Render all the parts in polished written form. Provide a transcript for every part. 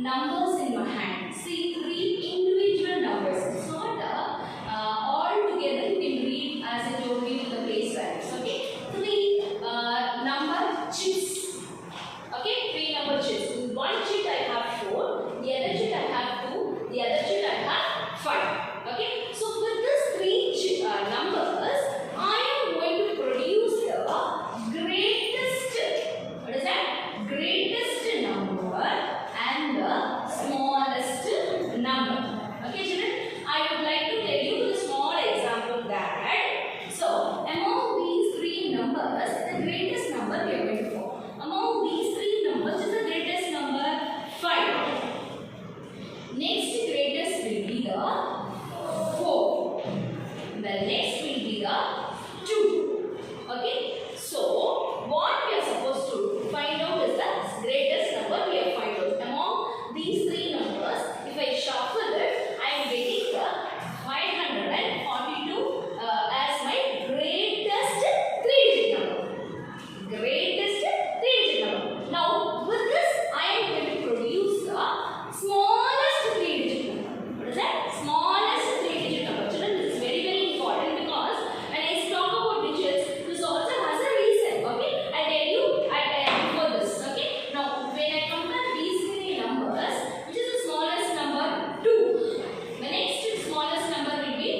numbers in my hand. See, three individual numbers. It's not all together. You can read as I told you the base values. Okay, three number chips. Okay, three number chips. In one chip I have 4, the other chip I have 2, the other chip I have 5. Okay, so with these three chip numbers, I am going to produce the greatest. What is that? Greatest number and the smallest number. Okay, children, I would like to tell you the small example that. So, among these three numbers, the greatest number we are going to form. Among these three numbers is the greatest number 5. Next greatest will be the 4. The next will be the 2. Okay. So, what we are supposed to find out is the greatest number we have find out. Among these three numbers, if I shuffle it, I am getting the 542 as my greatest 3-digit number. Greatest 3-digit number. Now, with this, I am going to produce the smallest 3-digit number. What is that? Smallest 3-digit number. Children, this is very, very important because when I talk about digits, this also has a reason. Okay, I tell you before this. Okay, now when I compare these three numbers, which is the smallest number? 2. The next smallest number will be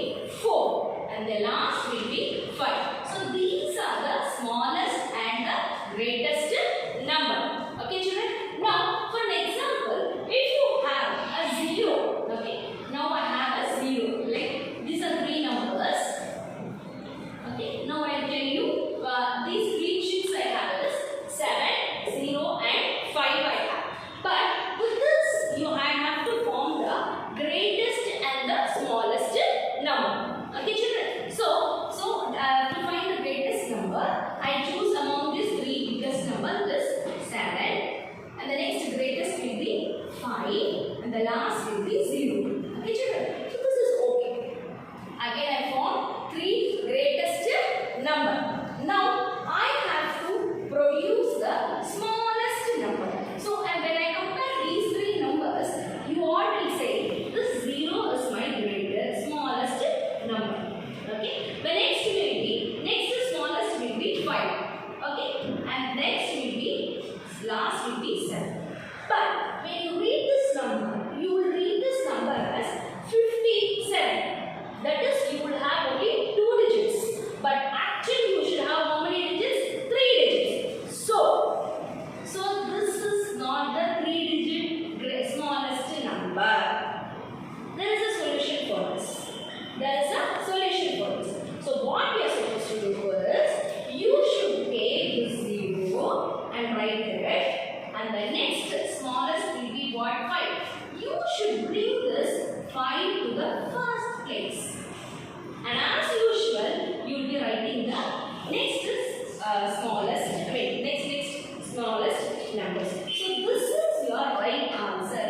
4, and the last will be 5. So these are the smallest and the greatest number. Okay, children. Now, for an example, if you have a 0, okay. Now I have a 0. Like these are three numbers. Okay. Now I will tell you these three chips I have is 7, 0, and 5 I have. But with this, I have to form the greatest and the smallest number. Okay, children. So to find the greatest number, I choose among these three biggest number this 7, and the next greatest will be 5, and the last will be 0. Okay, children. So this is okay. Again, I form three greatest number. Now I have to produce the smallest number. So and when I compare these three numbers, you all will say this 0 is my greatest smallest number. Okay. The next smallest will be 5. Okay, and next will be last will be 7. But when you read this number, you will read this number as 57. That is, you will have only 2 digits. But actually, you should have how many digits? 3 digits. So this is not the 3-digit smallest number. There is a solution for this. There is a solution for this. So what we are supposed to do is, you should take the 0 and write it, and the next smallest will be what? 5. You should bring this 5 to the first place. And as usual, you will be writing the next smallest numbers. So this is your right answer.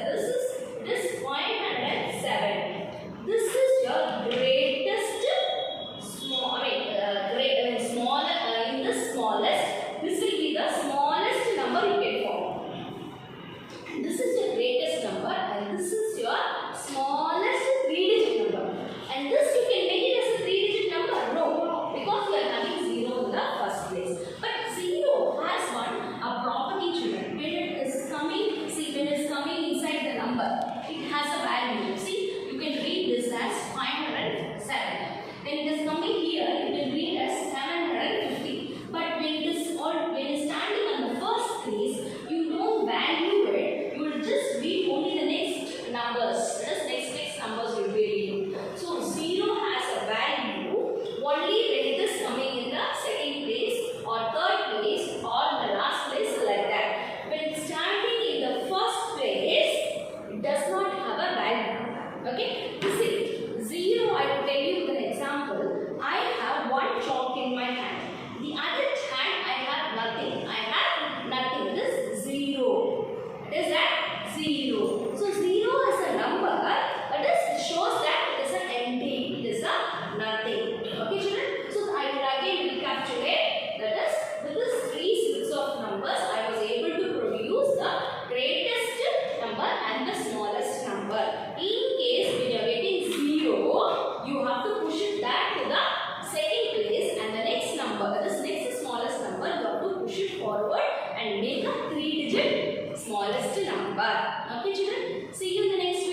This is 507. This is your greatest in the smallest. This will be the smallest number you can form. This is your greatest number, and this is your smallest 3-digit number. And this you can make it as a 3-digit number? No, because we are having 0 in the first place. But 0 has a property, children. When it smallest number. Okay children, see you in the next